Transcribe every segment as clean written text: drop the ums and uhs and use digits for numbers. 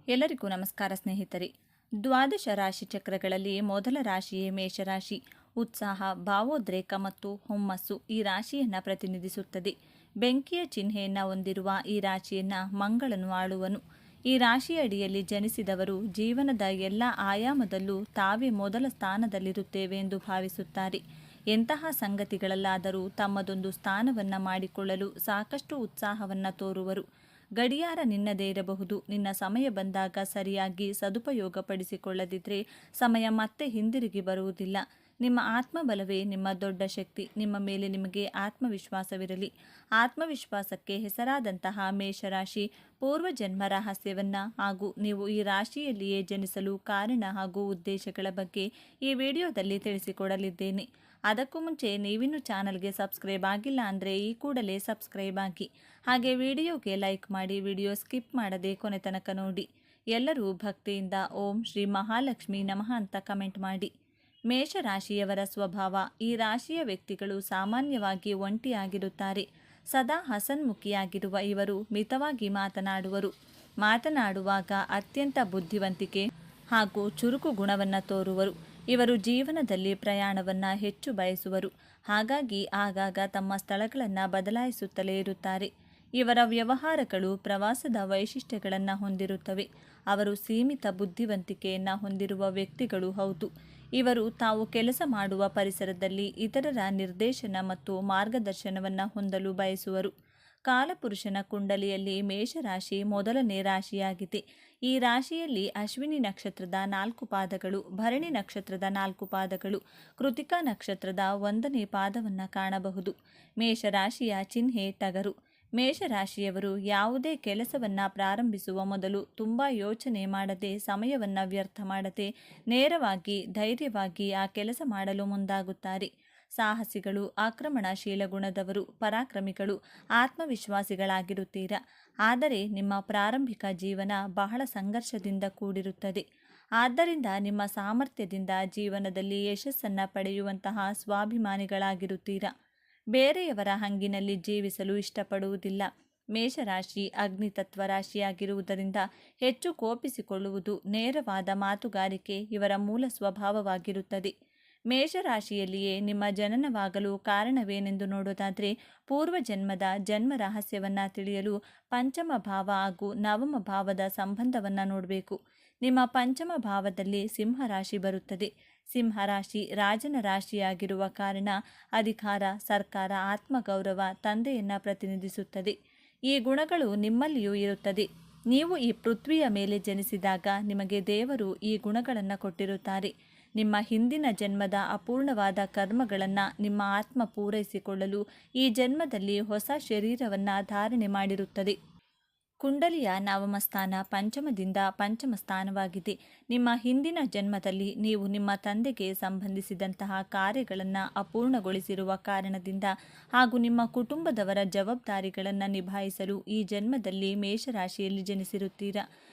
ಎಲ್ಲರಿಗೂ ನಮಸ್ಕಾರ ಸ್ನೇಹಿತರೆ. ದ್ವಾದಶ ರಾಶಿ ಚಕ್ರಗಳಲ್ಲಿ ಮೊದಲ ರಾಶಿಯೇ ಮೇಷರಾಶಿ. ಉತ್ಸಾಹ, ಭಾವೋದ್ರೇಕ ಮತ್ತು ಹುಮ್ಮಸ್ಸು ಈ ರಾಶಿಯನ್ನು ಪ್ರತಿನಿಧಿಸುತ್ತದೆ. ಬೆಂಕಿಯ ಚಿಹ್ನೆಯನ್ನು ಹೊಂದಿರುವ ಈ ರಾಶಿಯನ್ನು ಮಂಗಳನು ಆಳುವನು. ಈ ರಾಶಿಯ ಅಡಿಯಲ್ಲಿ ಜನಿಸಿದವರು ಜೀವನದ ಎಲ್ಲ ಆಯಾಮದಲ್ಲೂ ತಾವೇ ಮೊದಲ ಸ್ಥಾನದಲ್ಲಿರುತ್ತೇವೆ ಎಂದು ಭಾವಿಸುತ್ತಾರೆ. ಎಂತಹ ಸಂಗತಿಗಳಲ್ಲಾದರೂ ತಮ್ಮದೊಂದು ಸ್ಥಾನವನ್ನು ಮಾಡಿಕೊಳ್ಳಲು ಸಾಕಷ್ಟು ಉತ್ಸಾಹವನ್ನು ತೋರುವರು. ಗಡಿಯಾರ ನಿನ್ನದೇ ಇರಬಹುದು. ನಿನ್ನ ಸಮಯ ಬಂದಾಗ ಸರಿಯಾಗಿ ಸದುಪಯೋಗಪಡಿಸಿಕೊಳ್ಳದಿದ್ದರೆ ಸಮಯ ಮತ್ತೆ ಹಿಂದಿರುಗಿ ಬರುವುದಿಲ್ಲ. ನಿಮ್ಮ ಆತ್ಮಬಲವೇ ನಿಮ್ಮ ದೊಡ್ಡ ಶಕ್ತಿ. ನಿಮ್ಮ ಮೇಲೆ ನಿಮಗೆ ಆತ್ಮವಿಶ್ವಾಸವಿರಲಿ. ಆತ್ಮವಿಶ್ವಾಸಕ್ಕೆ ಹೆಸರಾದಂತಹ ಮೇಷರಾಶಿ ಪೂರ್ವಜನ್ಮ ರಹಸ್ಯವನ್ನು ಹಾಗೂ ನೀವು ಈ ರಾಶಿಯಲ್ಲಿಯೇ ಜನಿಸಲು ಕಾರಣ ಹಾಗೂ ಉದ್ದೇಶಗಳ ಬಗ್ಗೆ ಈ ವಿಡಿಯೋದಲ್ಲಿ ತಿಳಿಸಿಕೊಡಲಿದ್ದೇನೆ. ಅದಕ್ಕೂ ಮುಂಚೆ ನೀವಿನ್ನೂ ಚಾನಲ್ಗೆ ಸಬ್ಸ್ಕ್ರೈಬ್ ಆಗಿಲ್ಲ ಅಂದರೆ ಈ ಕೂಡಲೇ ಸಬ್ಸ್ಕ್ರೈಬ್ ಆಗಿ, ಹಾಗೆ ವಿಡಿಯೋಗೆ ಲೈಕ್ ಮಾಡಿ, ವಿಡಿಯೋ ಸ್ಕಿಪ್ ಮಾಡದೆ ಕೊನೆ ತನಕ ನೋಡಿ. ಎಲ್ಲರೂ ಭಕ್ತಿಯಿಂದ ಓಂ ಶ್ರೀ ಮಹಾಲಕ್ಷ್ಮಿ ನಮಃ ಅಂತ ಕಮೆಂಟ್ ಮಾಡಿ. ಮೇಷರಾಶಿಯವರ ಸ್ವಭಾವ. ಈ ರಾಶಿಯ ವ್ಯಕ್ತಿಗಳು ಸಾಮಾನ್ಯವಾಗಿ ಒಂಟಿಯಾಗಿರುತ್ತಾರೆ. ಸದಾ ಹಸನ್ಮುಖಿಯಾಗಿರುವ ಇವರು ಮಿತವಾಗಿ ಮಾತನಾಡುವರು. ಮಾತನಾಡುವಾಗ ಅತ್ಯಂತ ಬುದ್ಧಿವಂತಿಕೆ ಹಾಗೂ ಚುರುಕು ಗುಣವನ್ನು ತೋರುವರು. ಇವರು ಜೀವನದಲ್ಲಿ ಪ್ರಯಾಣವನ್ನು ಹೆಚ್ಚು ಬಯಸುವರು. ಹಾಗಾಗಿ ಆಗಾಗ ತಮ್ಮ ಸ್ಥಳಗಳನ್ನು ಬದಲಾಯಿಸುತ್ತಲೇ ಇರುತ್ತಾರೆ. ಇವರ ವ್ಯವಹಾರಗಳು ಪ್ರವಾಸದ ವೈಶಿಷ್ಟ್ಯಗಳನ್ನು ಹೊಂದಿರುತ್ತವೆ. ಅವರು ಸೀಮಿತ ಬುದ್ಧಿವಂತಿಕೆಯನ್ನು ಹೊಂದಿರುವ ವ್ಯಕ್ತಿಗಳು ಹೌದು. ಇವರು ತಾವು ಕೆಲಸ ಮಾಡುವ ಪರಿಸರದಲ್ಲಿ ಇತರರ ನಿರ್ದೇಶನ ಮತ್ತು ಮಾರ್ಗದರ್ಶನವನ್ನು ಹೊಂದಲು ಬಯಸುವರು. ಕಾಲಪುರುಷನ ಕುಂಡಲಿಯಲ್ಲಿ ಮೇಷರಾಶಿ ಮೊದಲನೇ ರಾಶಿಯಾಗಿದೆ. ಈ ರಾಶಿಯಲ್ಲಿ ಅಶ್ವಿನಿ ನಕ್ಷತ್ರದ 4 ಪಾದಗಳು, ಭರಣಿ ನಕ್ಷತ್ರದ 4 ಪಾದಗಳು, ಕೃತಿಕಾ ನಕ್ಷತ್ರದ 1ನೇ ಪಾದವನ್ನು ಕಾಣಬಹುದು. ಮೇಷರಾಶಿಯ ಚಿಹ್ನೆ ಟಗರು. ಮೇಷರಾಶಿಯವರು ಯಾವುದೇ ಕೆಲಸವನ್ನು ಪ್ರಾರಂಭಿಸುವ ಮೊದಲು ತುಂಬ ಯೋಚನೆ ಮಾಡದೆ, ಸಮಯವನ್ನು ವ್ಯರ್ಥ ಮಾಡದೆ ನೇರವಾಗಿ ಧೈರ್ಯವಾಗಿ ಆ ಕೆಲಸ ಮಾಡಲು ಮುಂದಾಗುತ್ತಾರೆ. ಸಾಹಸಿಗಳು, ಆಕ್ರಮಣಶೀಲ ಗುಣದವರು, ಪರಾಕ್ರಮಿಗಳು, ಆತ್ಮವಿಶ್ವಾಸಿಗಳಾಗಿರುತ್ತೀರಾ. ಆದರೆ ನಿಮ್ಮ ಪ್ರಾರಂಭಿಕ ಜೀವನ ಬಹಳ ಸಂಘರ್ಷದಿಂದ ಕೂಡಿರುತ್ತದೆ. ಆದ್ದರಿಂದ ನಿಮ್ಮ ಸಾಮರ್ಥ್ಯದಿಂದ ಜೀವನದಲ್ಲಿ ಯಶಸ್ಸನ್ನು ಪಡೆಯುವಂತಹ ಸ್ವಾಭಿಮಾನಿಗಳಾಗಿರುತ್ತೀರಾ. ಬೇರೆಯವರ ಹಂಗಿನಲ್ಲಿ ಜೀವಿಸಲು ಇಷ್ಟಪಡುವುದಿಲ್ಲ. ಮೇಷರಾಶಿ ಅಗ್ನಿತತ್ವ ರಾಶಿಯಾಗಿರುವುದರಿಂದ ಹೆಚ್ಚು ಕೋಪಿಸಿಕೊಳ್ಳುವುದು, ನೇರವಾದ ಮಾತುಗಾರಿಕೆ ಇವರ ಮೂಲ ಸ್ವಭಾವವಾಗಿರುತ್ತದೆ. ಮೇಷರಾಶಿಯಲ್ಲಿಯೇ ನಿಮ್ಮ ಜನನವಾಗಲು ಕಾರಣವೇನೆಂದು ನೋಡೋದಾದರೆ, ಪೂರ್ವಜನ್ಮದ ಜನ್ಮ ರಹಸ್ಯವನ್ನು ತಿಳಿಯಲು ಪಂಚಮ ಭಾವ ಹಾಗೂ ನವಮ ಭಾವದ ಸಂಬಂಧವನ್ನು ನೋಡಬೇಕು. ನಿಮ್ಮ ಪಂಚಮ ಭಾವದಲ್ಲಿ ಸಿಂಹರಾಶಿ ಬರುತ್ತದೆ. ಸಿಂಹರಾಶಿ ರಾಜನ ರಾಶಿಯಾಗಿರುವ ಕಾರಣ ಅಧಿಕಾರ, ಸರ್ಕಾರ, ಆತ್ಮಗೌರವ, ತಂದೆಯನ್ನು ಪ್ರತಿನಿಧಿಸುತ್ತದೆ. ಈ ಗುಣಗಳು ನಿಮ್ಮಲ್ಲಿಯೂ ಇರುತ್ತದೆ. ನೀವು ಈ ಪೃಥ್ವಿಯ ಮೇಲೆ ಜನಿಸಿದಾಗ ನಿಮಗೆ ದೇವರು ಈ ಗುಣಗಳನ್ನು ಕೊಟ್ಟಿರುತ್ತಾರೆ. ನಿಮ್ಮ ಹಿಂದಿನ ಜನ್ಮದ ಅಪೂರ್ಣವಾದ ಕರ್ಮಗಳನ್ನು ನಿಮ್ಮ ಆತ್ಮ ಪೂರೈಸಿಕೊಳ್ಳಲು ಈ ಜನ್ಮದಲ್ಲಿ ಹೊಸ ಶರೀರವನ್ನು ಧಾರಣೆ ಮಾಡಿರುತ್ತದೆ. ಕುಂಡಲಿಯ ನವಮ ಸ್ಥಾನ ಪಂಚಮದಿಂದ ಪಂಚಮ ಸ್ಥಾನವಾಗಿದೆ. ನಿಮ್ಮ ಹಿಂದಿನ ಜನ್ಮದಲ್ಲಿ ನೀವು ನಿಮ್ಮ ತಂದೆಗೆ ಸಂಬಂಧಿಸಿದಂತಹ ಕಾರ್ಯಗಳನ್ನು ಅಪೂರ್ಣಗೊಳಿಸಿರುವ ಕಾರಣದಿಂದ ಹಾಗೂ ನಿಮ್ಮ ಕುಟುಂಬದವರ ಜವಾಬ್ದಾರಿಗಳನ್ನು ನಿಭಾಯಿಸಲು ಈ ಜನ್ಮದಲ್ಲಿ ಮೇಷರಾಶಿಯಲ್ಲಿ ಜನಿಸಿರುತ್ತೀರಾ.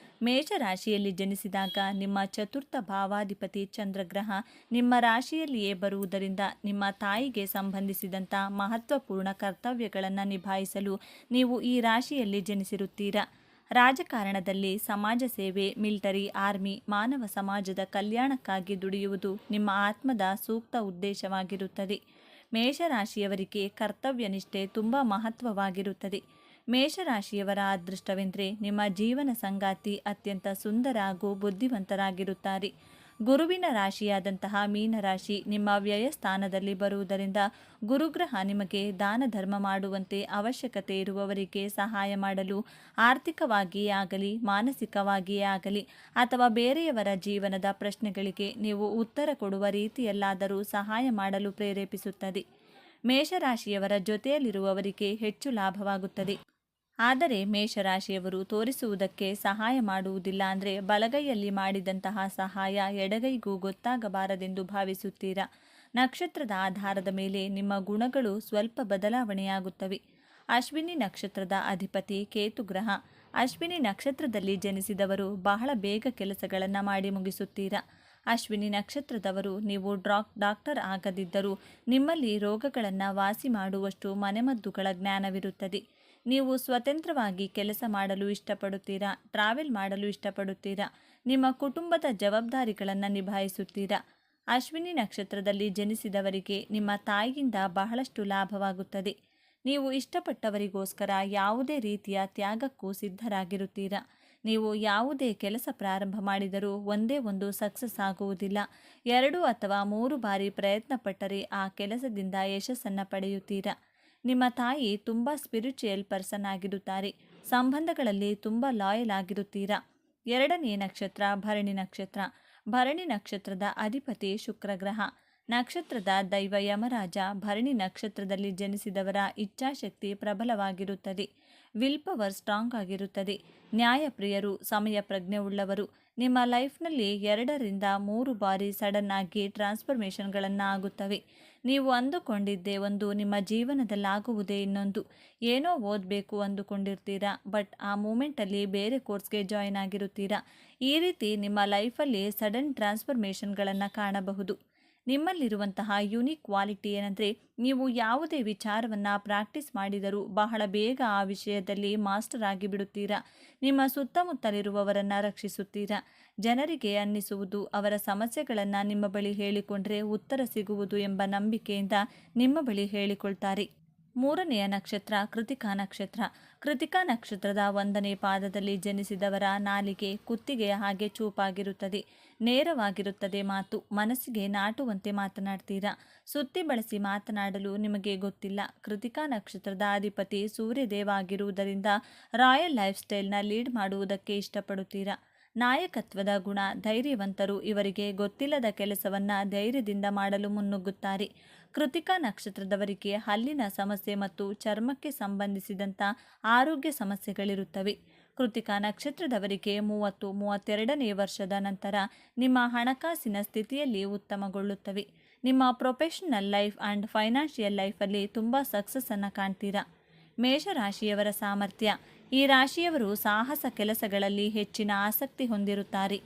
ಮೇಷರಾಶಿಯಲ್ಲಿ ಜನಿಸಿದಾಗ ನಿಮ್ಮ ಚತುರ್ಥ ಭಾವಾಧಿಪತಿ ಚಂದ್ರಗ್ರಹ ನಿಮ್ಮ ರಾಶಿಯಲ್ಲಿಯೇ ಬರುವುದರಿಂದ ನಿಮ್ಮ ತಾಯಿಗೆ ಸಂಬಂಧಿಸಿದಂಥ ಮಹತ್ವಪೂರ್ಣ ಕರ್ತವ್ಯಗಳನ್ನು ನಿಭಾಯಿಸಲು ನೀವು ಈ ರಾಶಿಯಲ್ಲಿ ಜನಿಸಿರುತ್ತೀರಾ. ರಾಜಕಾರಣದಲ್ಲಿ, ಸಮಾಜ ಸೇವೆ, ಮಿಲಿಟರಿ, ಆರ್ಮಿ, ಮಾನವ ಸಮಾಜದ ಕಲ್ಯಾಣಕ್ಕಾಗಿ ದುಡಿಯುವುದು ನಿಮ್ಮ ಆತ್ಮದ ಸೂಕ್ತ ಉದ್ದೇಶವಾಗಿರುತ್ತದೆ. ಮೇಷರಾಶಿಯವರಿಗೆ ಕರ್ತವ್ಯ ನಿಷ್ಠೆ ತುಂಬ ಮಹತ್ವವಾಗಿರುತ್ತದೆ. ಮೇಷರಾಶಿಯವರ ಅದೃಷ್ಟವೆಂದರೆ ನಿಮ್ಮ ಜೀವನ ಸಂಗಾತಿ ಅತ್ಯಂತ ಸುಂದರ ಹಾಗೂ ಬುದ್ಧಿವಂತರಾಗಿರುತ್ತಾರೆ. ಗುರುವಿನ ರಾಶಿಯಾದಂತಹ ಮೀನರಾಶಿ ನಿಮ್ಮ ವ್ಯಯಸ್ಥಾನದಲ್ಲಿ ಬರುವುದರಿಂದ ಗುರುಗ್ರಹ ನಿಮಗೆ ದಾನ ಧರ್ಮ ಮಾಡುವಂತೆ ಅವಶ್ಯಕತೆ ಇರುವವರಿಗೆ ಸಹಾಯ ಮಾಡಲು, ಆರ್ಥಿಕವಾಗಿಯೇ ಆಗಲಿ, ಮಾನಸಿಕವಾಗಿಯೇ ಆಗಲಿ ಅಥವಾ ಬೇರೆಯವರ ಜೀವನದ ಪ್ರಶ್ನೆಗಳಿಗೆ ನೀವು ಉತ್ತರ ಕೊಡುವ ರೀತಿಯಲ್ಲಾದರೂ ಸಹಾಯ ಮಾಡಲು ಪ್ರೇರೇಪಿಸುತ್ತದೆ. ಮೇಷರಾಶಿಯವರ ಜೊತೆಯಲ್ಲಿರುವವರಿಗೆ ಹೆಚ್ಚು ಲಾಭವಾಗುತ್ತದೆ. ಆದರೆ ಮೇಷರಾಶಿಯವರು ತೋರಿಸುವುದಕ್ಕೆ ಸಹಾಯ ಮಾಡುವುದಿಲ್ಲ. ಅಂದರೆ ಬಲಗೈಯಲ್ಲಿ ಮಾಡಿದಂತಹ ಸಹಾಯ ಎಡಗೈಗೂ ಗೊತ್ತಾಗಬಾರದೆಂದು ಭಾವಿಸುತ್ತೀರಾ. ನಕ್ಷತ್ರದ ಆಧಾರದ ಮೇಲೆ ನಿಮ್ಮ ಗುಣಗಳು ಸ್ವಲ್ಪ ಬದಲಾವಣೆಯಾಗುತ್ತವೆ. ಅಶ್ವಿನಿ ನಕ್ಷತ್ರದ ಅಧಿಪತಿ ಕೇತುಗ್ರಹ. ಅಶ್ವಿನಿ ನಕ್ಷತ್ರದಲ್ಲಿ ಜನಿಸಿದವರು ಬಹಳ ಬೇಗ ಕೆಲಸಗಳನ್ನು ಮಾಡಿ ಮುಗಿಸುತ್ತೀರಾ. ಅಶ್ವಿನಿ ನಕ್ಷತ್ರದವರು ನೀವು ಡಾಕ್ಟರ್ ಆಗದಿದ್ದರೂ ನಿಮ್ಮಲ್ಲಿ ರೋಗಗಳನ್ನು ವಾಸಿ ಮಾಡುವಷ್ಟು ಮನೆಮದ್ದುಗಳ ಜ್ಞಾನವಿರುತ್ತದೆ. ನೀವು ಸ್ವತಂತ್ರವಾಗಿ ಕೆಲಸ ಮಾಡಲು ಇಷ್ಟಪಡುತ್ತೀರಾ, ಟ್ರಾವೆಲ್ ಮಾಡಲು ಇಷ್ಟಪಡುತ್ತೀರಾ, ನಿಮ್ಮ ಕುಟುಂಬದ ಜವಾಬ್ದಾರಿಗಳನ್ನು ನಿಭಾಯಿಸುತ್ತೀರಾ. ಅಶ್ವಿನಿ ನಕ್ಷತ್ರದಲ್ಲಿ ಜನಿಸಿದವರಿಗೆ ನಿಮ್ಮ ತಾಯಿಯಿಂದ ಬಹಳಷ್ಟು ಲಾಭವಾಗುತ್ತದೆ. ನೀವು ಇಷ್ಟಪಟ್ಟವರಿಗೋಸ್ಕರ ಯಾವುದೇ ರೀತಿಯ ತ್ಯಾಗಕ್ಕೂ ಸಿದ್ಧರಾಗಿರುತ್ತೀರಾ. ನೀವು ಯಾವುದೇ ಕೆಲಸ ಪ್ರಾರಂಭ ಮಾಡಿದರೂ ಒಂದೇ ಒಂದು ಸಕ್ಸಸ್ ಆಗುವುದಿಲ್ಲ. 2 ಅಥವಾ 3 ಬಾರಿ ಪ್ರಯತ್ನ ಪಟ್ಟರೆ ಆ ಕೆಲಸದಿಂದ ಯಶಸ್ಸನ್ನು ಪಡೆಯುತ್ತೀರಾ. ನಿಮ್ಮ ತಾಯಿ ತುಂಬ ಸ್ಪಿರಿಚುಯಲ್ ಪರ್ಸನ್ ಆಗಿರುತ್ತಾರೆ. ಸಂಬಂಧಗಳಲ್ಲಿ ತುಂಬ ಲಾಯಲ್ ಆಗಿರುತ್ತೀರಾ. 2ನೇ ನಕ್ಷತ್ರ ಭರಣಿ ನಕ್ಷತ್ರ. ಭರಣಿ ನಕ್ಷತ್ರದ ಅಧಿಪತಿ ಶುಕ್ರಗ್ರಹ. ನಕ್ಷತ್ರದ ದೈವ ಯಮರಾಜ. ಭರಣಿ ನಕ್ಷತ್ರದಲ್ಲಿ ಜನಿಸಿದವರ ಇಚ್ಛಾಶಕ್ತಿ ಪ್ರಬಲವಾಗಿರುತ್ತದೆ. ವಿಲ್ ಪವರ್ ಸ್ಟ್ರಾಂಗ್ ಆಗಿರುತ್ತದೆ. ನ್ಯಾಯಪ್ರಿಯರು, ಸಮಯ ಪ್ರಜ್ಞೆ ಉಳ್ಳವರು. ನಿಮ್ಮ ಲೈಫ್ನಲ್ಲಿ 2ರಿಂದ 3 ಬಾರಿ ಸಡನ್ ಆಗಿ ಟ್ರಾನ್ಸ್ಫರ್ಮೇಷನ್ಗಳನ್ನು ಆಗುತ್ತವೆ. ನೀವು ಅಂದುಕೊಂಡಿದ್ದೇ ಒಂದು, ನಿಮ್ಮ ಜೀವನದಲ್ಲಾಗುವುದೇ ಇನ್ನೊಂದು. ಏನೋ ಓದಬೇಕು ಅಂದುಕೊಂಡಿರ್ತೀರಾ, ಬಟ್ ಆ ಮೂಮೆಂಟಲ್ಲಿ ಬೇರೆ ಕೋರ್ಸ್ಗೆ ಜಾಯಿನ್ ಆಗಿರುತ್ತೀರಾ. ಈ ರೀತಿ ನಿಮ್ಮ ಲೈಫಲ್ಲಿ ಸಡನ್ ಟ್ರಾನ್ಸ್ಫರ್ಮೇಷನ್ಗಳನ್ನು ಕಾಣಬಹುದು. ನಿಮ್ಮಲ್ಲಿರುವಂತಹ ಯುನೀಕ್ ಕ್ವಾಲಿಟಿ ಏನಂದರೆ, ನೀವು ಯಾವುದೇ ವಿಚಾರವನ್ನು ಪ್ರಾಕ್ಟೀಸ್ ಮಾಡಿದರೂ ಬಹಳ ಬೇಗ ಆ ವಿಷಯದಲ್ಲಿ ಮಾಸ್ಟರ್ ಆಗಿಬಿಡುತ್ತೀರಾ. ನಿಮ್ಮ ಸುತ್ತಮುತ್ತಲಿರುವವರನ್ನು ರಕ್ಷಿಸುತ್ತೀರಾ. ಜನರಿಗೆ ಅನ್ನಿಸುವುದು ಅವರ ಸಮಸ್ಯೆಗಳನ್ನು ನಿಮ್ಮ ಬಳಿ ಹೇಳಿಕೊಂಡ್ರೆ ಉತ್ತರ ಸಿಗುವುದು ಎಂಬ ನಂಬಿಕೆಯಿಂದ ನಿಮ್ಮ ಬಳಿ ಹೇಳಿಕೊಳ್ತಾರೆ. 3ನೆಯ ನಕ್ಷತ್ರ ಕೃತಿಕಾ ನಕ್ಷತ್ರ. ಕೃತಿಕಾ ನಕ್ಷತ್ರದ 1ನೇ ಪಾದದಲ್ಲಿ ಜನಿಸಿದವರ ನಾಲಿಗೆ ಕುತ್ತಿಗೆಯ ಹಾಗೆ ಚೂಪಾಗಿರುತ್ತದೆ. ನೇರವಾಗಿರುತ್ತದೆ ಮಾತು. ಮನಸ್ಸಿಗೆ ನಾಟುವಂತೆ ಮಾತನಾಡ್ತೀರಾ. ಸುತ್ತಿ ಬಳಸಿ ಮಾತನಾಡಲು ನಿಮಗೆ ಗೊತ್ತಿಲ್ಲ. ಕೃತಿಕಾ ನಕ್ಷತ್ರದ ಅಧಿಪತಿ ಸೂರ್ಯದೇವ ಆಗಿರುವುದರಿಂದ ರಾಯಲ್ ಲೈಫ್ ಸ್ಟೈಲ್ನ ಲೀಡ್ ಮಾಡುವುದಕ್ಕೆ ಇಷ್ಟಪಡುತ್ತೀರಾ. ನಾಯಕತ್ವದ ಗುಣ. ಧೈರ್ಯವಂತರು. ಇವರಿಗೆ ಗೊತ್ತಿಲ್ಲದ ಕೆಲಸವನ್ನು ಧೈರ್ಯದಿಂದ ಮಾಡಲು ಮುನ್ನುಗ್ಗುತ್ತಾರೆ. ಕೃತಿಕಾ ನಕ್ಷತ್ರದವರಿಗೆ ಹಲ್ಲಿನ ಸಮಸ್ಯೆ ಮತ್ತು ಚರ್ಮಕ್ಕೆ ಸಂಬಂಧಿಸಿದಂಥ ಆರೋಗ್ಯ ಸಮಸ್ಯೆಗಳಿರುತ್ತವೆ. ಕೃತಿಕಾ ನಕ್ಷತ್ರದವರಿಗೆ 30-32ನೇ ವರ್ಷದ ನಂತರ ನಿಮ್ಮ ಹಣಕಾಸಿನ ಸ್ಥಿತಿಯಲ್ಲಿ ಉತ್ತಮಗೊಳ್ಳುತ್ತವೆ. ನಿಮ್ಮ ಪ್ರೊಫೆಷನಲ್ ಲೈಫ್ ಆ್ಯಂಡ್ ಫೈನಾನ್ಷಿಯಲ್ ಲೈಫಲ್ಲಿ ತುಂಬ ಸಕ್ಸಸ್ಸನ್ನು ಕಾಣ್ತೀರಾ. ಮೇಷರಾಶಿಯವರ ಸಾಮರ್ಥ್ಯ. ಈ ರಾಶಿಯವರು ಸಾಹಸ ಕೆಲಸಗಳಲ್ಲಿ ಹೆಚ್ಚಿನ ಆಸಕ್ತಿ ಹೊಂದಿರುತ್ತಾರೆ.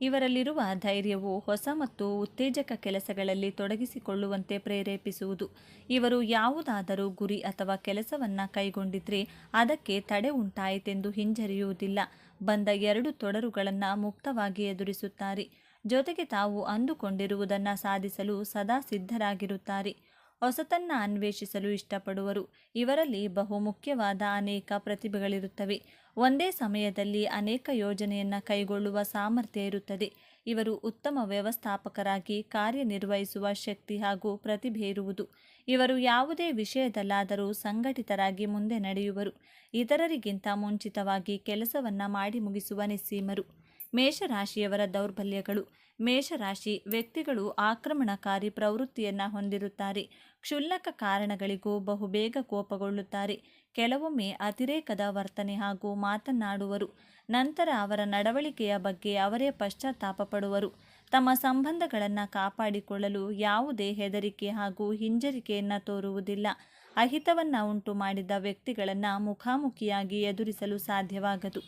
ಇವರಲ್ಲಿರುವ ಧೈರ್ಯವು ಹೊಸ ಮತ್ತು ಉತ್ತೇಜಕ ಕೆಲಸಗಳಲ್ಲಿ ತೊಡಗಿಸಿಕೊಳ್ಳುವಂತೆ ಪ್ರೇರೇಪಿಸುವುದು. ಇವರು ಯಾವುದಾದರೂ ಗುರಿ ಅಥವಾ ಕೆಲಸವನ್ನು ಕೈಗೊಂಡಿದ್ರೆ ಅದಕ್ಕೆ ತಡೆ ಉಂಟಾಯಿತೆಂದು ಹಿಂಜರಿಯುವುದಿಲ್ಲ. ಬಂದ 2 ತೊಡರುಗಳನ್ನು ಮುಕ್ತವಾಗಿ ಎದುರಿಸುತ್ತಾರೆ. ಜೊತೆಗೆ ತಾವು ಅಂದುಕೊಂಡಿರುವುದನ್ನು ಸಾಧಿಸಲು ಸದಾ ಸಿದ್ಧರಾಗಿರುತ್ತಾರೆ. ಹೊಸತನ್ನು ಅನ್ವೇಷಿಸಲು ಇಷ್ಟಪಡುವರು. ಇವರಲ್ಲಿ ಬಹುಮುಖ್ಯವಾದ ಅನೇಕ ಪ್ರತಿಭೆಗಳಿರುತ್ತವೆ. ಒಂದೇ ಸಮಯದಲ್ಲಿ ಅನೇಕ ಯೋಜನೆಯನ್ನು ಕೈಗೊಳ್ಳುವ ಸಾಮರ್ಥ್ಯ ಇರುತ್ತದೆ. ಇವರು ಉತ್ತಮ ವ್ಯವಸ್ಥಾಪಕರಾಗಿ ಕಾರ್ಯನಿರ್ವಹಿಸುವ ಶಕ್ತಿ ಹಾಗೂ ಪ್ರತಿಭೆ ಇರುವುದು. ಇವರು ಯಾವುದೇ ವಿಷಯದಲ್ಲಾದರೂ ಸಂಘಟಿತರಾಗಿ ಮುಂದೆ ನಡೆಯುವರು. ಇತರರಿಗಿಂತ ಮುಂಚಿತವಾಗಿ ಕೆಲಸವನ್ನು ಮಾಡಿ ಮುಗಿಸುವ ನಿಸ್ಸೀಮರು. ಮೇಷರಾಶಿಯವರ ದೌರ್ಬಲ್ಯಗಳು. ಮೇಷರಾಶಿ ವ್ಯಕ್ತಿಗಳು ಆಕ್ರಮಣಕಾರಿ ಪ್ರವೃತ್ತಿಯನ್ನು ಹೊಂದಿರುತ್ತಾರೆ. ಕ್ಷುಲ್ಲಕ ಕಾರಣಗಳಿಗೂ ಬಹುಬೇಗ ಕೋಪಗೊಳ್ಳುತ್ತಾರೆ. ಕೆಲವೊಮ್ಮೆ ಅತಿರೇಕದ ವರ್ತನೆ ಹಾಗೂ ಮಾತನಾಡುವರು. ನಂತರ ಅವರ ನಡವಳಿಕೆಯ ಬಗ್ಗೆ ಅವರೇ ಪಶ್ಚಾತ್ತಾಪ ಪಡುವರು. ತಮ್ಮ ಸಂಬಂಧಗಳನ್ನು ಕಾಪಾಡಿಕೊಳ್ಳಲು ಯಾವುದೇ ಹೆದರಿಕೆ ಹಾಗೂ ಹಿಂಜರಿಕೆಯನ್ನು ತೋರುವುದಿಲ್ಲ. ಅಹಿತವನ್ನು ಉಂಟು ಮಾಡಿದ ವ್ಯಕ್ತಿಗಳನ್ನು ಮುಖಾಮುಖಿಯಾಗಿ ಎದುರಿಸಲು ಸಾಧ್ಯವಾಗದು.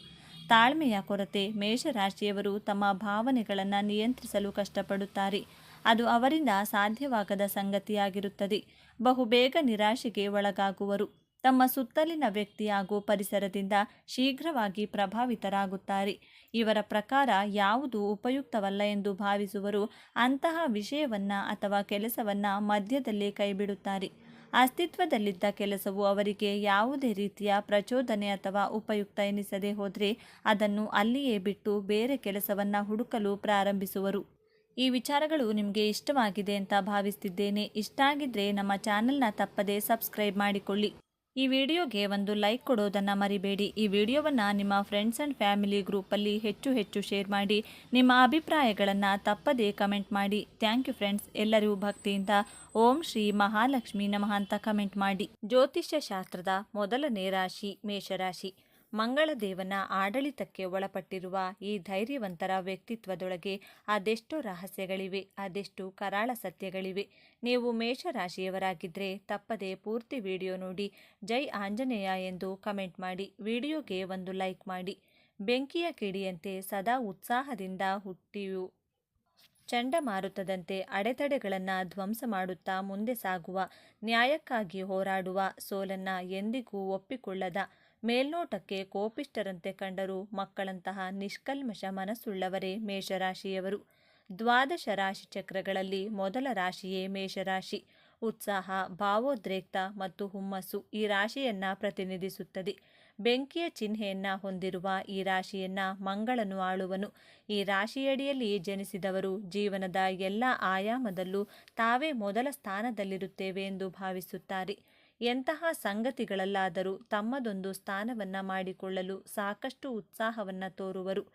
ತಾಳ್ಮೆಯ ಕೊರತೆ. ಮೇಷರಾಶಿಯವರು ತಮ್ಮ ಭಾವನೆಗಳನ್ನು ನಿಯಂತ್ರಿಸಲು ಕಷ್ಟಪಡುತ್ತಾರೆ. ಅದು ಅವರಿಂದ ಸಾಧ್ಯವಾಗದ ಸಂಗತಿಯಾಗಿರುತ್ತದೆ. ಬಹುಬೇಗ ನಿರಾಶೆಗೆ ಒಳಗಾಗುವರು. ತಮ್ಮ ಸುತ್ತಲಿನ ವ್ಯಕ್ತಿ ಹಾಗೂ ಪರಿಸರದಿಂದ ಶೀಘ್ರವಾಗಿ ಪ್ರಭಾವಿತರಾಗುತ್ತಾರೆ. ಇವರ ಪ್ರಕಾರ ಯಾವುದು ಉಪಯುಕ್ತವಲ್ಲ ಎಂದು ಭಾವಿಸುವರು ಅಂತಹ ವಿಷಯವನ್ನು ಅಥವಾ ಕೆಲಸವನ್ನು ಮಧ್ಯದಲ್ಲೇ ಕೈಬಿಡುತ್ತಾರೆ. ಅಸ್ತಿತ್ವದಲ್ಲಿದ್ದ ಕೆಲಸವು ಅವರಿಗೆ ಯಾವುದೇ ರೀತಿಯ ಪ್ರಚೋದನೆ ಅಥವಾ ಉಪಯುಕ್ತ ಎನಿಸದೆ ಹೋದರೆ ಅದನ್ನು ಅಲ್ಲಿಯೇ ಬಿಟ್ಟು ಬೇರೆ ಕೆಲಸವನ್ನು ಹುಡುಕಲು ಪ್ರಾರಂಭಿಸುವರು. ಈ ವಿಚಾರಗಳು ನಿಮಗೆ ಇಷ್ಟವಾಗಿದೆ ಅಂತ ಭಾವಿಸ್ತಿದ್ದೇನೆ. ಇಷ್ಟ ಆಗಿದ್ದರೆ ನಮ್ಮ ಚಾನಲ್ನ ತಪ್ಪದೇ ಸಬ್ಸ್ಕ್ರೈಬ್ ಮಾಡಿಕೊಳ್ಳಿ. ಈ ವಿಡಿಯೋಗೆ ಒಂದು ಲೈಕ್ ಕೊಡೋದನ್ನು ಮರಿಬೇಡಿ. ಈ ವಿಡಿಯೋವನ್ನು ನಿಮ್ಮ ಫ್ರೆಂಡ್ಸ್ ಆ್ಯಂಡ್ ಫ್ಯಾಮಿಲಿ ಗ್ರೂಪಲ್ಲಿ ಹೆಚ್ಚು ಶೇರ್ ಮಾಡಿ. ನಿಮ್ಮ ಅಭಿಪ್ರಾಯಗಳನ್ನು ತಪ್ಪದೇ ಕಮೆಂಟ್ ಮಾಡಿ. Thank you friends. ಎಲ್ಲರಿಗೂ ಭಕ್ತಿಯಿಂದ ಓಂ ಶ್ರೀ ಮಹಾಲಕ್ಷ್ಮಿ ನಮಃ ಅಂತ ಕಮೆಂಟ್ ಮಾಡಿ. ಜ್ಯೋತಿಷ್ಯ ಶಾಸ್ತ್ರದ ಮೊದಲನೇ ರಾಶಿ ಮೇಷರಾಶಿ. ಮಂಗಳದೇವನ ಆಡಳಿತಕ್ಕೆ ಒಳಪಟ್ಟಿರುವ ಈ ಧೈರ್ಯವಂತರ ವ್ಯಕ್ತಿತ್ವದೊಳಗೆ ಅದೆಷ್ಟೋ ರಹಸ್ಯಗಳಿವೆ, ಅದೆಷ್ಟು ಕರಾಳ ಸತ್ಯಗಳಿವೆ. ನೀವು ಮೇಷರಾಶಿಯವರಾಗಿದ್ದರೆ ತಪ್ಪದೆ ಪೂರ್ತಿ ವಿಡಿಯೋ ನೋಡಿ ಜೈ ಆಂಜನೇಯ ಎಂದು ಕಮೆಂಟ್ ಮಾಡಿ. ವಿಡಿಯೋಗೆ ಒಂದು ಲೈಕ್ ಮಾಡಿ. ಬೆಂಕಿಯ ಕಿಡಿಯಂತೆ ಸದಾ ಉತ್ಸಾಹದಿಂದ ಹುಟ್ಟಿಯು ಚಂಡಮಾರುತದಂತೆ ಅಡೆತಡೆಗಳನ್ನು ಧ್ವಂಸ ಮಾಡುತ್ತಾ ಮುಂದೆ ಸಾಗುವ, ನ್ಯಾಯಕ್ಕಾಗಿ ಹೋರಾಡುವ, ಸೋಲನ್ನು ಎಂದಿಗೂ ಒಪ್ಪಿಕೊಳ್ಳದ, ಮೇಲ್ನೋಟಕ್ಕೆ ಕೋಪಿಷ್ಠರಂತೆ ಕಂಡರೂ ಮಕ್ಕಳಂತಹ ನಿಷ್ಕಲ್ಮಶ ಮನಸ್ಸುಳ್ಳವರೇ ಮೇಷರಾಶಿಯವರು. ದ್ವಾದಶ ರಾಶಿ ಚಕ್ರಗಳಲ್ಲಿ ಮೊದಲ ರಾಶಿಯೇ ಮೇಷರಾಶಿ. ಉತ್ಸಾಹ, ಭಾವೋದ್ರೇಕ್ತ ಮತ್ತು ಹುಮ್ಮಸ್ಸು ಈ ರಾಶಿಯನ್ನು ಪ್ರತಿನಿಧಿಸುತ್ತದೆ. ಬೆಂಕಿಯ ಚಿಹ್ನೆಯನ್ನು ಹೊಂದಿರುವ ಈ ರಾಶಿಯನ್ನು ಮಂಗಳನು ಆಳುವನು. ಈ ರಾಶಿಯಡಿಯಲ್ಲಿ ಜನಿಸಿದವರು ಜೀವನದ ಎಲ್ಲ ಆಯಾಮದಲ್ಲೂ ತಾವೇ ಮೊದಲ ಸ್ಥಾನದಲ್ಲಿರುತ್ತೇವೆ ಎಂದು ಭಾವಿಸುತ್ತಾರೆ. ಎಂತಹ ಸಂಗತಿಗಳಲ್ಲಾದರೂ ತಮ್ಮದೊಂದು ಸ್ಥಾನವನ್ನು ಮಾಡಿಕೊಳ್ಳಲು ಸಾಕಷ್ಟು ಉತ್ಸಾಹವನ್ನು ತೋರುವರು.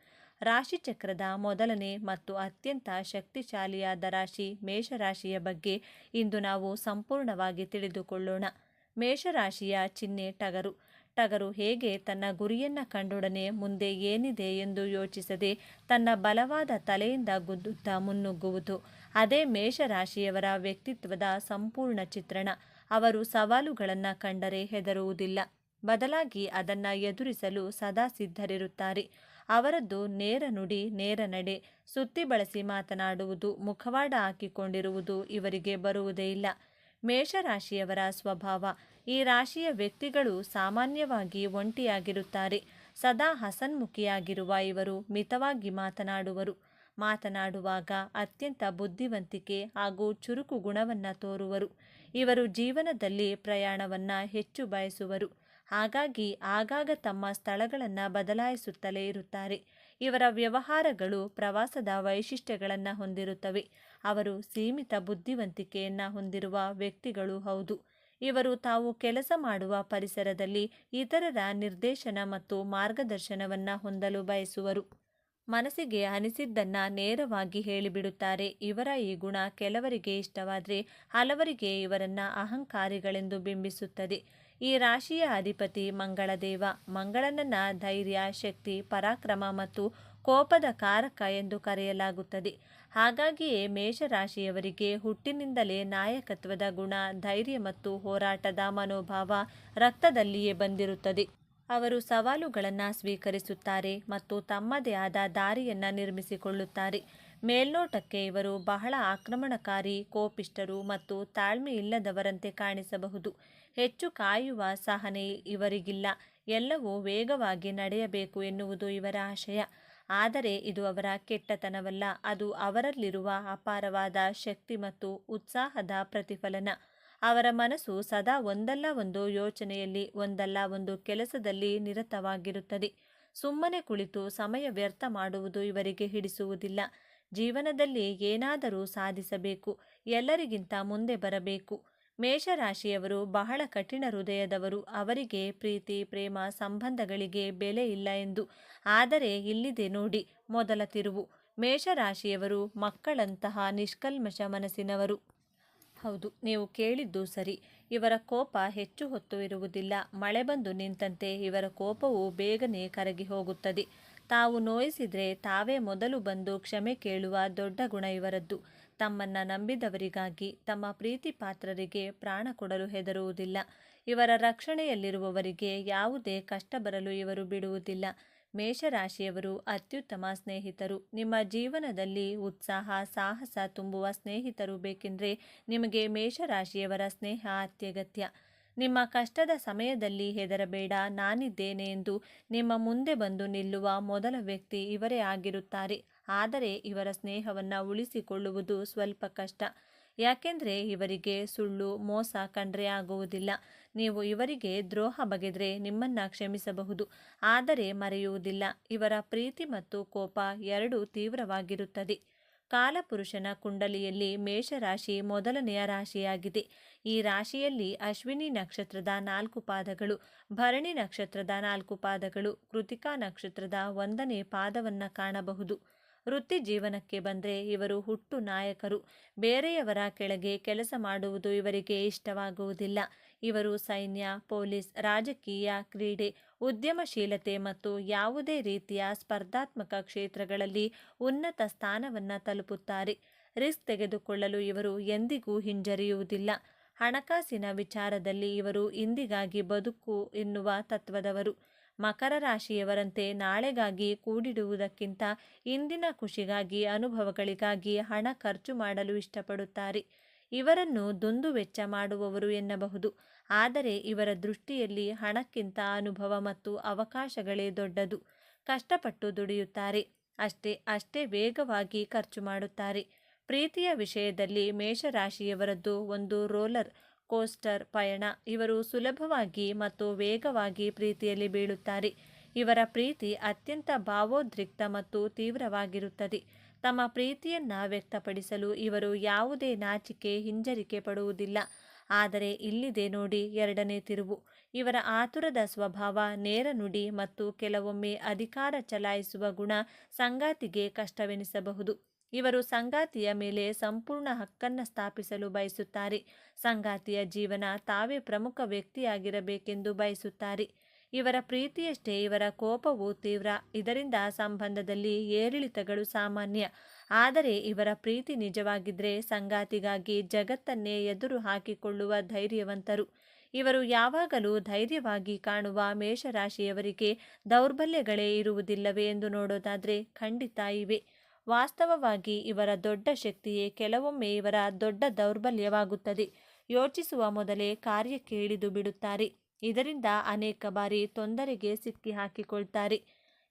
ರಾಶಿಚಕ್ರದ ಮೊದಲನೇ ಮತ್ತು ಅತ್ಯಂತ ಶಕ್ತಿಶಾಲಿಯಾದ ರಾಶಿ ಮೇಷರಾಶಿಯ ಬಗ್ಗೆ ಇಂದು ನಾವು ಸಂಪೂರ್ಣವಾಗಿ ತಿಳಿದುಕೊಳ್ಳೋಣ. ಮೇಷರಾಶಿಯ ಚಿಹ್ನೆ ಟಗರು. ಟಗರು ಹೇಗೆ ತನ್ನ ಗುರಿಯನ್ನು ಕಂಡೊಡನೆ ಮುಂದೆ ಏನಿದೆ ಎಂದು ಯೋಚಿಸದೆ ತನ್ನ ಬಲವಾದ ತಲೆಯಿಂದ ಗುದ್ದುತ್ತಾ ಮುನ್ನುಗ್ಗುವುದು, ಅದೇ ಮೇಷರಾಶಿಯವರ ವ್ಯಕ್ತಿತ್ವದ ಸಂಪೂರ್ಣ ಚಿತ್ರಣ. ಅವರು ಸವಾಲುಗಳನ್ನು ಕಂಡರೆ ಹೆದರುವುದಿಲ್ಲ, ಬದಲಾಗಿ ಅದನ್ನು ಎದುರಿಸಲು ಸದಾ ಸಿದ್ಧರಿರುತ್ತಾರೆ. ಅವರದ್ದು ನೇರ ನುಡಿ, ನೇರ ನಡೆ. ಸುತ್ತಿ ಬಳಸಿ ಮಾತನಾಡುವುದು, ಮುಖವಾಡ ಹಾಕಿಕೊಂಡಿರುವುದು ಇವರಿಗೆ ಬರುವುದೇ ಇಲ್ಲ. ಮೇಷರಾಶಿಯವರ ಸ್ವಭಾವ. ಈ ರಾಶಿಯ ವ್ಯಕ್ತಿಗಳು ಸಾಮಾನ್ಯವಾಗಿ ಒಂಟಿಯಾಗಿರುತ್ತಾರೆ. ಸದಾ ಹಸನ್ಮುಖಿಯಾಗಿರುವ ಇವರು ಮಿತವಾಗಿ ಮಾತನಾಡುವರು. ಮಾತನಾಡುವಾಗ ಅತ್ಯಂತ ಬುದ್ಧಿವಂತಿಕೆ ಹಾಗೂ ಚುರುಕು ಗುಣವನ್ನು ತೋರುವರು. ಇವರು ಜೀವನದಲ್ಲಿ ಪ್ರಯಾಣವನ್ನು ಹೆಚ್ಚು ಬಯಸುವರು. ಹಾಗಾಗಿ ಆಗಾಗ ತಮ್ಮ ಸ್ಥಳಗಳನ್ನು ಬದಲಾಯಿಸುತ್ತಲೇ ಇರುತ್ತಾರೆ. ಇವರ ವ್ಯವಹಾರಗಳು ಪ್ರವಾಸದ ವೈಶಿಷ್ಟ್ಯಗಳನ್ನು ಹೊಂದಿರುತ್ತವೆ. ಅವರು ಸೀಮಿತ ಬುದ್ಧಿವಂತಿಕೆಯನ್ನು ಹೊಂದಿರುವ ವ್ಯಕ್ತಿಗಳು ಹೌದು. ಇವರು ತಾವು ಕೆಲಸ ಮಾಡುವ ಪರಿಸರದಲ್ಲಿ ಇತರರ ನಿರ್ದೇಶನ ಮತ್ತು ಮಾರ್ಗದರ್ಶನವನ್ನು ಹೊಂದಲು ಬಯಸುವರು. ಮನಸ್ಸಿಗೆ ಅನಿಸಿದ್ದನ್ನು ನೇರವಾಗಿ ಹೇಳಿಬಿಡುತ್ತಾರೆ. ಇವರ ಈ ಗುಣ ಕೆಲವರಿಗೆ ಇಷ್ಟವಾದರೆ ಹಲವರಿಗೆ ಇವರನ್ನು ಅಹಂಕಾರಿಗಳೆಂದು ಬಿಂಬಿಸುತ್ತದೆ. ಈ ರಾಶಿಯ ಅಧಿಪತಿ ಮಂಗಳದೇವ. ಮಂಗಳನನ್ನು ಧೈರ್ಯ, ಶಕ್ತಿ, ಪರಾಕ್ರಮ ಮತ್ತು ಕೋಪದ ಕಾರಕ ಎಂದು ಕರೆಯಲಾಗುತ್ತದೆ. ಹಾಗಾಗಿಯೇ ಮೇಷರಾಶಿಯವರಿಗೆ ಹುಟ್ಟಿನಿಂದಲೇ ನಾಯಕತ್ವದ ಗುಣ, ಧೈರ್ಯ ಮತ್ತು ಹೋರಾಟದ ಮನೋಭಾವ ರಕ್ತದಲ್ಲಿಯೇ ಬಂದಿರುತ್ತದೆ. ಅವರು ಸವಾಲುಗಳನ್ನು ಸ್ವೀಕರಿಸುತ್ತಾರೆ ಮತ್ತು ತಮ್ಮದೇ ಆದ ದಾರಿಯನ್ನು ನಿರ್ಮಿಸಿಕೊಳ್ಳುತ್ತಾರೆ. ಮೇಲ್ನೋಟಕ್ಕೆ ಇವರು ಬಹಳ ಆಕ್ರಮಣಕಾರಿ, ಕೋಪಿಷ್ಠರು ಮತ್ತು ತಾಳ್ಮೆ ಇಲ್ಲದವರಂತೆ ಕಾಣಿಸಬಹುದು. ಹೆಚ್ಚು ಕಾಯುವ ಸಹನೆ ಇವರಿಗಿಲ್ಲ. ಎಲ್ಲವೂ ವೇಗವಾಗಿ ನಡೆಯಬೇಕು ಎನ್ನುವುದು ಇವರ ಆಶಯ. ಆದರೆ ಇದು ಅವರ ಕೆಟ್ಟತನವಲ್ಲ, ಅದು ಅವರಲ್ಲಿರುವ ಅಪಾರವಾದ ಶಕ್ತಿ ಮತ್ತು ಉತ್ಸಾಹದ ಪ್ರತಿಫಲನ. ಅವರ ಮನಸ್ಸು ಸದಾ ಒಂದಲ್ಲ ಒಂದು ಯೋಚನೆಯಲ್ಲಿ, ಒಂದಲ್ಲ ಒಂದು ಕೆಲಸದಲ್ಲಿ ನಿರತವಾಗಿರುತ್ತದೆ. ಸುಮ್ಮನೆ ಕುಳಿತು ಸಮಯ ವ್ಯರ್ಥ ಮಾಡುವುದು ಇವರಿಗೆ ಹಿಡಿಸುವುದಿಲ್ಲ. ಜೀವನದಲ್ಲಿ ಏನಾದರೂ ಸಾಧಿಸಬೇಕು, ಎಲ್ಲರಿಗಿಂತ ಮುಂದೆ ಬರಬೇಕು. ಮೇಷರಾಶಿಯವರು ಬಹಳ ಕಠಿಣ ಹೃದಯದವರು. ಅವರಿಗೆ ಪ್ರೀತಿ, ಪ್ರೇಮ, ಸಂಬಂಧಗಳಿಗೆ ಬೆಲೆ ಇಲ್ಲ ಎಂದು. ಆದರೆ ಇಲ್ಲಿದೆ ನೋಡಿ ಮೊದಲ ತಿರುವು. ಮೇಷರಾಶಿಯವರು ಮಕ್ಕಳಂತಹ ನಿಷ್ಕಲ್ಮಶ ಮನಸ್ಸಿನವರು. ಹೌದು, ನೀವು ಕೇಳಿದ್ದು ಸರಿ. ಇವರ ಕೋಪ ಹೆಚ್ಚು ಹೊತ್ತು ಇರುವುದಿಲ್ಲ. ಮಳೆ ಬಂದು ನಿಂತಂತೆ ಇವರ ಕೋಪವು ಬೇಗನೆ ಕರಗಿ ಹೋಗುತ್ತದೆ. ತಾವು ನೋಯಿಸಿದರೆ ತಾವೇ ಮೊದಲು ಬಂದು ಕ್ಷಮೆ ಕೇಳುವ ದೊಡ್ಡ ಗುಣ ಇವರದ್ದು. ತಮ್ಮನ್ನು ನಂಬಿದವರಿಗಾಗಿ, ತಮ್ಮ ಪ್ರೀತಿ ಪಾತ್ರರಿಗೆ ಪ್ರಾಣ ಕೊಡಲು ಹೆದರುವುದಿಲ್ಲ. ಇವರ ರಕ್ಷಣೆಯಲ್ಲಿರುವವರಿಗೆ ಯಾವುದೇ ಕಷ್ಟ ಬರಲು ಇವರು ಬಿಡುವುದಿಲ್ಲ. ಮೇಷರಾಶಿಯವರು ಅತ್ಯುತ್ತಮ ಸ್ನೇಹಿತರು. ನಿಮ್ಮ ಜೀವನದಲ್ಲಿ ಉತ್ಸಾಹ, ಸಾಹಸ ತುಂಬುವ ಸ್ನೇಹಿತರು ಬೇಕೆಂದರೆ ನಿಮಗೆ ಮೇಷರಾಶಿಯವರ ಸ್ನೇಹ ಅತ್ಯಗತ್ಯ. ನಿಮ್ಮ ಕಷ್ಟದ ಸಮಯದಲ್ಲಿ ಹೆದರಬೇಡ, ನಾನಿದ್ದೇನೆ ಎಂದು ನಿಮ್ಮ ಮುಂದೆ ಬಂದು ನಿಲ್ಲುವ ಮೊದಲ ವ್ಯಕ್ತಿ ಇವರೇ ಆಗಿರುತ್ತಾರೆ. ಆದರೆ ಇವರ ಸ್ನೇಹವನ್ನು ಉಳಿಸಿಕೊಳ್ಳುವುದು ಸ್ವಲ್ಪ ಕಷ್ಟ. ಯಾಕೆಂದರೆ ಇವರಿಗೆ ಸುಳ್ಳು, ಮೋಸ ಕಂಡ್ರೆ ಆಗುವುದಿಲ್ಲ. ನೀವು ಇವರಿಗೆ ದ್ರೋಹ ಬಗೆದರೆ ನಿಮ್ಮನ್ನು ಕ್ಷಮಿಸಬಹುದು, ಆದರೆ ಮರೆಯುವುದಿಲ್ಲ. ಇವರ ಪ್ರೀತಿ ಮತ್ತು ಕೋಪ ಎರಡೂ ತೀವ್ರವಾಗಿರುತ್ತದೆ. ಕಾಲಪುರುಷನ ಕುಂಡಲಿಯಲ್ಲಿ ಮೇಷರಾಶಿ ಮೊದಲನೆಯ ರಾಶಿಯಾಗಿದೆ. ಈ ರಾಶಿಯಲ್ಲಿ ಅಶ್ವಿನಿ ನಕ್ಷತ್ರದ 4 ಪಾದಗಳು, ಭರಣಿ ನಕ್ಷತ್ರದ 4 ಪಾದಗಳು, ಕೃತಿಕಾ ನಕ್ಷತ್ರದ 1ನೇ ಪಾದವನ್ನು ಕಾಣಬಹುದು. ವೃತ್ತಿ ಜೀವನಕ್ಕೆ ಬಂದರೆ ಇವರು ಹುಟ್ಟು ನಾಯಕರು. ಬೇರೆಯವರ ಕೆಳಗೆ ಕೆಲಸ ಮಾಡುವುದು ಇವರಿಗೆ ಇಷ್ಟವಾಗುವುದಿಲ್ಲ. ಇವರು ಸೈನ್ಯ, ಪೊಲೀಸ್, ರಾಜಕೀಯ, ಕ್ರೀಡೆ, ಉದ್ಯಮಶೀಲತೆ ಮತ್ತು ಯಾವುದೇ ರೀತಿಯ ಸ್ಪರ್ಧಾತ್ಮಕ ಕ್ಷೇತ್ರಗಳಲ್ಲಿ ಉನ್ನತ ಸ್ಥಾನವನ್ನು ತಲುಪುತ್ತಾರೆ. ರಿಸ್ಕ್ ತೆಗೆದುಕೊಳ್ಳಲು ಇವರು ಎಂದಿಗೂ ಹಿಂಜರಿಯುವುದಿಲ್ಲ. ಹಣಕಾಸಿನ ವಿಚಾರದಲ್ಲಿ ಇವರು ಇಂದಿಗಾಗಿ ಬದುಕು ಎನ್ನುವ ತತ್ವದವರು. ಮಕರ ರಾಶಿಯವರಂತೆ ನಾಳೆಗಾಗಿ ಕೂಡಿಡುವುದಕ್ಕಿಂತ ಇಂದಿನ ಖುಷಿಗಾಗಿ, ಅನುಭವಗಳಿಗಾಗಿ ಹಣ ಖರ್ಚು ಮಾಡಲು ಇಷ್ಟಪಡುತ್ತಾರೆ. ಇವರನ್ನು ದುಂದುವೆಚ್ಚ ಮಾಡುವವರು ಎನ್ನಬಹುದು. ಆದರೆ ಇವರ ದೃಷ್ಟಿಯಲ್ಲಿ ಹಣಕ್ಕಿಂತ ಅನುಭವ ಮತ್ತು ಅವಕಾಶಗಳೇ ದೊಡ್ಡದು. ಕಷ್ಟಪಟ್ಟು ದುಡಿಯುತ್ತಾರೆ, ಅಷ್ಟೇ ವೇಗವಾಗಿ ಖರ್ಚು ಮಾಡುತ್ತಾರೆ. ಪ್ರೀತಿಯ ವಿಷಯದಲ್ಲಿ ಮೇಷರಾಶಿಯವರದ್ದು ಒಂದು ರೋಲರ್ ಕೋಸ್ಟರ್ ಪಯಣ. ಇವರು ಸುಲಭವಾಗಿ ಮತ್ತು ವೇಗವಾಗಿ ಪ್ರೀತಿಯಲ್ಲಿ ಬೀಳುತ್ತಾರೆ. ಇವರ ಪ್ರೀತಿ ಅತ್ಯಂತ ಭಾವೋದ್ರಿಕ್ತ ಮತ್ತು ತೀವ್ರವಾಗಿರುತ್ತದೆ. ತಮ್ಮ ಪ್ರೀತಿಯನ್ನ ವ್ಯಕ್ತಪಡಿಸಲು ಇವರು ಯಾವುದೇ ನಾಚಿಕೆ, ಹಿಂಜರಿಕೆ ಪಡುವುದಿಲ್ಲ. ಆದರೆ ಇಲ್ಲಿದೆ ನೋಡಿ ಎರಡನೇ ತಿರುವು. ಇವರ ಆತುರದ ಸ್ವಭಾವ, ನೇರ ನುಡಿ ಮತ್ತು ಕೆಲವೊಮ್ಮೆ ಅಧಿಕಾರ ಚಲಾಯಿಸುವ ಗುಣ ಸಂಗಾತಿಗೆ ಕಷ್ಟವೆನಿಸಬಹುದು. ಇವರು ಸಂಗಾತಿಯ ಮೇಲೆ ಸಂಪೂರ್ಣ ಹಕ್ಕನ್ನು ಸ್ಥಾಪಿಸಲು ಬಯಸುತ್ತಾರೆ. ಸಂಗಾತಿಯ ಜೀವನ ತಾವೇ ಪ್ರಮುಖ ವ್ಯಕ್ತಿಯಾಗಿರಬೇಕೆಂದು ಬಯಸುತ್ತಾರೆ. ಇವರ ಪ್ರೀತಿಯಷ್ಟೇ ಇವರ ಕೋಪವೂ ತೀವ್ರ. ಇದರಿಂದ ಸಂಬಂಧದಲ್ಲಿ ಏರಿಳಿತಗಳು ಸಾಮಾನ್ಯ. ಆದರೆ ಇವರ ಪ್ರೀತಿ ನಿಜವಾಗಿದ್ದರೆ ಸಂಗಾತಿಗಾಗಿ ಜಗತ್ತನ್ನೇ ಎದುರು ಹಾಕಿಕೊಳ್ಳುವ ಧೈರ್ಯವಂತರು. ಇವರು ಯಾವಾಗಲೂ ಧೈರ್ಯವಾಗಿ ಕಾಣುವ ಮೇಷರಾಶಿಯವರಿಗೆ ದೌರ್ಬಲ್ಯಗಳೇ ಇರುವುದಿಲ್ಲವೇ ಎಂದು ನೋಡೋದಾದರೆ ಖಂಡಿತ ಇವೆ. ವಾಸ್ತವವಾಗಿ ಇವರ ದೊಡ್ಡ ಶಕ್ತಿಯೇ ಕೆಲವೊಮ್ಮೆ ಇವರ ದೊಡ್ಡ ದೌರ್ಬಲ್ಯವಾಗುತ್ತದೆ. ಯೋಚಿಸುವ ಮೊದಲೇ ಕಾರ್ಯಕ್ಕೆ ಇಳಿದು ಬಿಡುತ್ತಾರೆ. ಇದರಿಂದ ಅನೇಕ ಬಾರಿ ತೊಂದರೆಗೆ ಸಿಕ್ಕಿ ಹಾಕಿಕೊಳ್ತಾರೆ.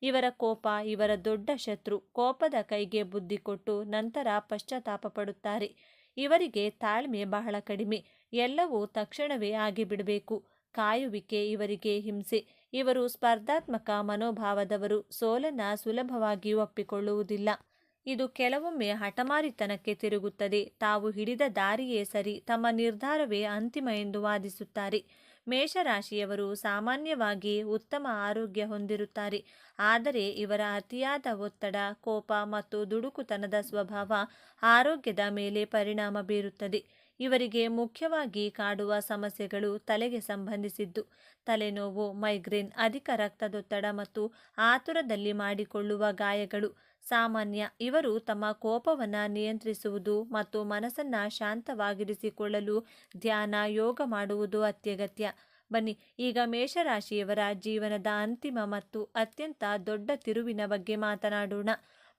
ಇವರ ಕೋಪ ಇವರ ದೊಡ್ಡ ಶತ್ರು. ಕೋಪದ ಕೈಗೆ ಬುದ್ಧಿ ಕೊಟ್ಟು ನಂತರ ಪಶ್ಚಾತ್ತಾಪ ಪಡುತ್ತಾರೆ. ಇವರಿಗೆ ತಾಳ್ಮೆ ಬಹಳ ಕಡಿಮೆ. ಎಲ್ಲವೂ ತಕ್ಷಣವೇ ಆಗಿಬಿಡಬೇಕು. ಕಾಯುವಿಕೆ ಇವರಿಗೆ ಹಿಂಸೆ. ಇವರು ಸ್ಪರ್ಧಾತ್ಮಕ ಮನೋಭಾವದವರು. ಸೋಲನ್ನು ಸುಲಭವಾಗಿ ಒಪ್ಪಿಕೊಳ್ಳುವುದಿಲ್ಲ. ಇದು ಕೆಲವೊಮ್ಮೆ ಹಠಮಾರಿತನಕ್ಕೆ ತಿರುಗುತ್ತದೆ. ತಾವು ಹಿಡಿದ ದಾರಿಯೇ ಸರಿ, ತಮ್ಮ ನಿರ್ಧಾರವೇ ಅಂತಿಮ ಎಂದು ವಾದಿಸುತ್ತಾರೆ. ಮೇಷರಾಶಿಯವರು ಸಾಮಾನ್ಯವಾಗಿ ಉತ್ತಮ ಆರೋಗ್ಯ ಹೊಂದಿರುತ್ತಾರೆ. ಆದರೆ ಇವರ ಅತಿಯಾದ ಒತ್ತಡ, ಕೋಪ ಮತ್ತು ದುಡುಕುತನದ ಸ್ವಭಾವ ಆರೋಗ್ಯದ ಮೇಲೆ ಪರಿಣಾಮ ಬೀರುತ್ತದೆ. ಇವರಿಗೆ ಮುಖ್ಯವಾಗಿ ಕಾಡುವ ಸಮಸ್ಯೆಗಳು ತಲೆಗೆ ಸಂಬಂಧಿಸಿದ್ದು. ತಲೆನೋವು, ಮೈಗ್ರೇನ್, ಅಧಿಕ ರಕ್ತದೊತ್ತಡ ಮತ್ತು ಆತುರದಲ್ಲಿ ಮಾಡಿಕೊಳ್ಳುವ ಗಾಯಗಳು ಸಾಮಾನ್ಯ. ಇವರು ತಮ್ಮ ಕೋಪವನ್ನು ನಿಯಂತ್ರಿಸುವುದು ಮತ್ತು ಮನಸ್ಸನ್ನು ಶಾಂತವಾಗಿರಿಸಿಕೊಳ್ಳಲು ಧ್ಯಾನ, ಯೋಗ ಮಾಡುವುದು ಅತ್ಯಗತ್ಯ. ಬನ್ನಿ ಈಗ ಮೇಷರಾಶಿಯವರ ಜೀವನದ ಅಂತಿಮ ಮತ್ತು ಅತ್ಯಂತ ದೊಡ್ಡ ತಿರುವಿನ ಬಗ್ಗೆ ಮಾತನಾಡೋಣ.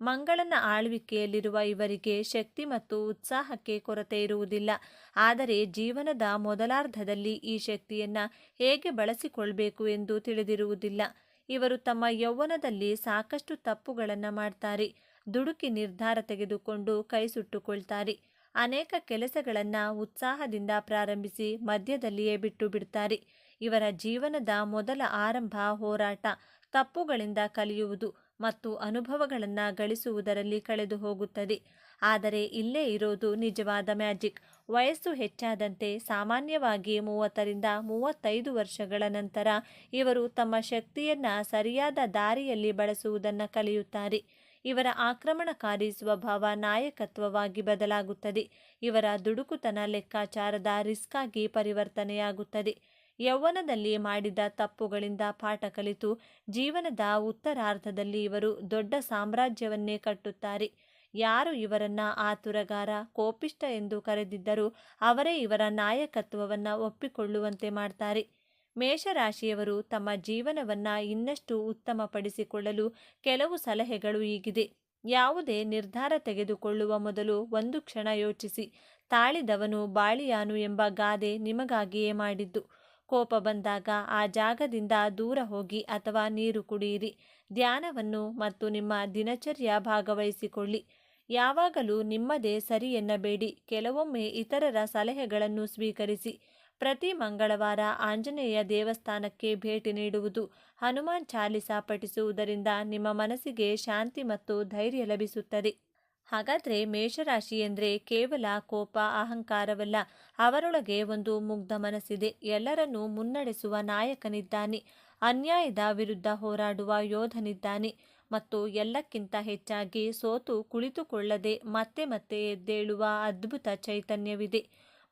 ಮಂಗಳನ ಆಳ್ವಿಕೆಯಲ್ಲಿರುವ ಇವರಿಗೆ ಶಕ್ತಿ ಮತ್ತು ಉತ್ಸಾಹಕ್ಕೆ ಕೊರತೆ ಇರುವುದಿಲ್ಲ. ಆದರೆ ಜೀವನದ ಮೊದಲಾರ್ಧದಲ್ಲಿ ಈ ಶಕ್ತಿಯನ್ನು ಹೇಗೆ ಬಳಸಿಕೊಳ್ಬೇಕು ಎಂದು ತಿಳಿದಿರುವುದಿಲ್ಲ. ಇವರು ತಮ್ಮ ಯೌವನದಲ್ಲಿ ಸಾಕಷ್ಟು ತಪ್ಪುಗಳನ್ನು ಮಾಡ್ತಾರೆ. ದುಡುಕಿ ನಿರ್ಧಾರ ತೆಗೆದುಕೊಂಡು ಕೈ ಸುಟ್ಟುಕೊಳ್ತಾರೆ. ಅನೇಕ ಕೆಲಸಗಳನ್ನು ಉತ್ಸಾಹದಿಂದ ಪ್ರಾರಂಭಿಸಿ ಮಧ್ಯದಲ್ಲಿಯೇ ಬಿಟ್ಟು ಬಿಡ್ತಾರೆ. ಇವರ ಜೀವನದ ಮೊದಲ ಆರಂಭ ಹೋರಾಟ, ತಪ್ಪುಗಳಿಂದ ಕಲಿಯುವುದು ಮತ್ತು ಅನುಭವಗಳನ್ನು ಗಳಿಸುವುದರಲ್ಲಿ ಕಳೆದು ಹೋಗುತ್ತದೆ. ಆದರೆ ಇಲ್ಲೇ ಇರೋದು ನಿಜವಾದ ಮ್ಯಾಜಿಕ್. ವಯಸ್ಸು ಹೆಚ್ಚಾದಂತೆ, ಸಾಮಾನ್ಯವಾಗಿ 30ರಿಂದ 35 ವರ್ಷಗಳ ನಂತರ ಇವರು ತಮ್ಮ ಶಕ್ತಿಯನ್ನು ಸರಿಯಾದ ದಾರಿಯಲ್ಲಿ ಬಳಸುವುದನ್ನು ಕಲಿಯುತ್ತಾರೆ. ಇವರ ಆಕ್ರಮಣಕಾರಿ ಸ್ವಭಾವ ನಾಯಕತ್ವವಾಗಿ ಬದಲಾಗುತ್ತದೆ. ಇವರ ದುಡುಕುತನ ಲೆಕ್ಕಾಚಾರದ ರಿಸ್ಕ್ ಆಗಿ ಪರಿವರ್ತನೆಯಾಗುತ್ತದೆ. ಯೌವನದಲ್ಲಿ ಮಾಡಿದ ತಪ್ಪುಗಳಿಂದ ಪಾಠ ಕಲಿತು ಜೀವನದ ಉತ್ತರಾರ್ಧದಲ್ಲಿ ಇವರು ದೊಡ್ಡ ಸಾಮ್ರಾಜ್ಯವನ್ನೇ ಕಟ್ಟುತ್ತಾರೆ. ಯಾರು ಇವರನ್ನ ಆತುರಗಾರ, ಕೋಪಿಷ್ಟ ಎಂದು ಕರೆದಿದ್ದರೂ ಅವರೇ ಇವರ ನಾಯಕತ್ವವನ್ನು ಒಪ್ಪಿಕೊಳ್ಳುವಂತೆ ಮಾಡ್ತಾರೆ. ಮೇಷರಾಶಿಯವರು ತಮ್ಮ ಜೀವನವನ್ನು ಇನ್ನಷ್ಟು ಉತ್ತಮಪಡಿಸಿಕೊಳ್ಳಲು ಕೆಲವು ಸಲಹೆಗಳು ಹೀಗಿದೆ. ಯಾವುದೇ ನಿರ್ಧಾರ ತೆಗೆದುಕೊಳ್ಳುವ ಮೊದಲು ಒಂದು ಕ್ಷಣ ಯೋಚಿಸಿ. ತಾಳಿದವನು ಬಾಳಿಯಾನು ಎಂಬ ಗಾದೆ ನಿಮಗಾಗಿಯೇ ಮಾಡಿದ್ದು. ಕೋಪ ಬಂದಾಗ ಆ ಜಾಗದಿಂದ ದೂರ ಹೋಗಿ ಅಥವಾ ನೀರು ಕುಡಿಯಿರಿ. ಧ್ಯಾನವನ್ನು ಮತ್ತು ನಿಮ್ಮ ದಿನಚರ್ಯ ಭಾಗವಹಿಸಿಕೊಳ್ಳಿ. ಯಾವಾಗಲೂ ನಿಮ್ಮದೇ ಸರಿ ಎನ್ನಬೇಡಿ. ಕೆಲವೊಮ್ಮೆ ಇತರರ ಸಲಹೆಗಳನ್ನು ಸ್ವೀಕರಿಸಿ. ಪ್ರತಿ ಮಂಗಳವಾರ ಆಂಜನೇಯ ದೇವಸ್ಥಾನಕ್ಕೆ ಭೇಟಿ ನೀಡುವುದು, ಹನುಮಾನ್ ಚಾಲಿಸ ಪಠಿಸುವುದರಿಂದ ನಿಮ್ಮ ಮನಸ್ಸಿಗೆ ಶಾಂತಿ ಮತ್ತು ಧೈರ್ಯ ಲಭಿಸುತ್ತದೆ. ಹಾಗಾದರೆ ಮೇಷರಾಶಿ ಎಂದರೆ ಕೇವಲ ಕೋಪ, ಅಹಂಕಾರವಲ್ಲ. ಅವರೊಳಗೆ ಒಂದು ಮುಗ್ಧ ಮನಸ್ಸಿದೆ. ಎಲ್ಲರನ್ನೂ ಮುನ್ನಡೆಸುವ ನಾಯಕನಿದ್ದಾನೆ. ಅನ್ಯಾಯದ ವಿರುದ್ಧ ಹೋರಾಡುವ ಯೋಧನಿದ್ದಾನೆ. ಮತ್ತು ಎಲ್ಲಕ್ಕಿಂತ ಹೆಚ್ಚಾಗಿ ಸೋತು ಕುಳಿತುಕೊಳ್ಳದೆ ಮತ್ತೆ ಮತ್ತೆ ಎದ್ದೇಳುವ ಅದ್ಭುತ ಚೈತನ್ಯವಿದೆ.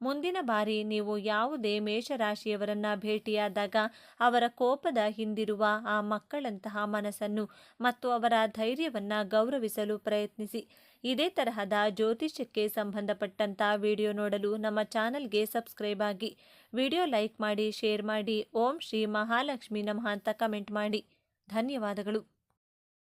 ಮುಂದಿನ ಬಾರಿ ನೀವು ಯಾವುದೇ ಮೇಷರಾಶಿಯವರನ್ನು ಭೇಟಿಯಾದಾಗ ಅವರ ಕೋಪದ ಹಿಂದಿರುವ ಆ ಮಕ್ಕಳಂತಹ ಮನಸ್ಸನ್ನು ಮತ್ತು ಅವರ ಧೈರ್ಯವನ್ನು ಗೌರವಿಸಲು ಪ್ರಯತ್ನಿಸಿ. ಇದೇ ತರಹದ ಜ್ಯೋತಿಷ್ಯಕ್ಕೆ ಸಂಬಂಧಪಟ್ಟಂಥ ವಿಡಿಯೋ ನೋಡಲು ನಮ್ಮ ಚಾನಲ್ಗೆ ಸಬ್ಸ್ಕ್ರೈಬ್ ಆಗಿ, ವಿಡಿಯೋ ಲೈಕ್ ಮಾಡಿ, ಶೇರ್ ಮಾಡಿ. ಓಂ ಶ್ರೀ ಮಹಾಲಕ್ಷ್ಮಿ ನಮಃ ಅಂತ ಕಮೆಂಟ್ ಮಾಡಿ. ಧನ್ಯವಾದಗಳು.